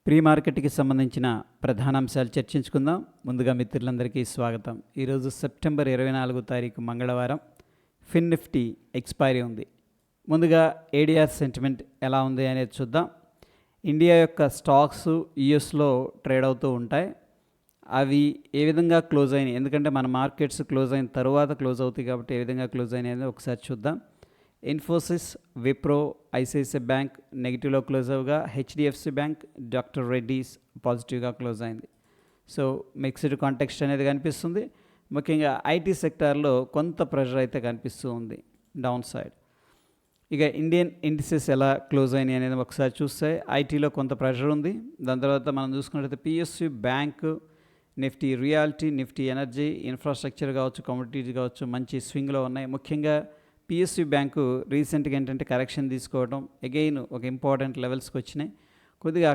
Pre మార్కెట్కి సంబంధించిన ప్రధాన అంశాలు చర్చించుకుందాం. ముందుగా మిత్రులందరికీ స్వాగతం. ఈరోజు సెప్టెంబర్ 24 తారీఖు మంగళవారం. ఫిన్ నిఫ్టీ ఎక్స్పైరీ ఉంది. ముందుగా ఏడిఆర్ సెంటిమెంట్ ఎలా ఉంది అనేది చూద్దాం. ఇండియా యొక్క స్టాక్స్ యూఎస్లో ట్రేడ్ అవుతూ ఉంటాయి. అవి ఏ విధంగా క్లోజ్ అయినాయి, ఎందుకంటే మన మార్కెట్స్ క్లోజ్ అయిన తర్వాత క్లోజ్ అవుతాయి కాబట్టి ఏ విధంగా క్లోజ్ అయినాయి అనేది ఒకసారి చూద్దాం. ఇన్ఫోసిస్, విప్రో, ఐసిఐసిఐ బ్యాంక్ నెగిటివ్లో క్లోజ్ అవగా హెచ్డిఎఫ్సి బ్యాంక్, డాక్టర్ రెడ్డీస్ పాజిటివ్గా క్లోజ్ అయింది. సో మిక్స్డ్ కాంటెక్స్ట్ అనేది కనిపిస్తుంది. ముఖ్యంగా ఐటీ సెక్టార్లో కొంత ప్రెషర్ అయితే కనిపిస్తూ ఉంది డౌన్ సైడ్. ఇక ఇండియన్ ఇండిసెస్ ఎలా క్లోజ్ అయినాయి అనేది ఒకసారి చూస్తే ఐటీలో కొంత ప్రెషర్ ఉంది. దాని తర్వాత మనం చూసుకున్నట్లయితే PSU bank, Nifty realty, Nifty energy, infrastructure కావచ్చు, కమోడిటీస్ కావచ్చు మంచి స్వింగ్లో ఉన్నాయి. ముఖ్యంగా పిఎస్యు బ్యాంకు రీసెంట్గా ఏంటంటే కరెక్షన్ తీసుకోవడం, అగైన్ ఒక ఇంపార్టెంట్ లెవెల్స్కి వచ్చినాయి. కొద్దిగా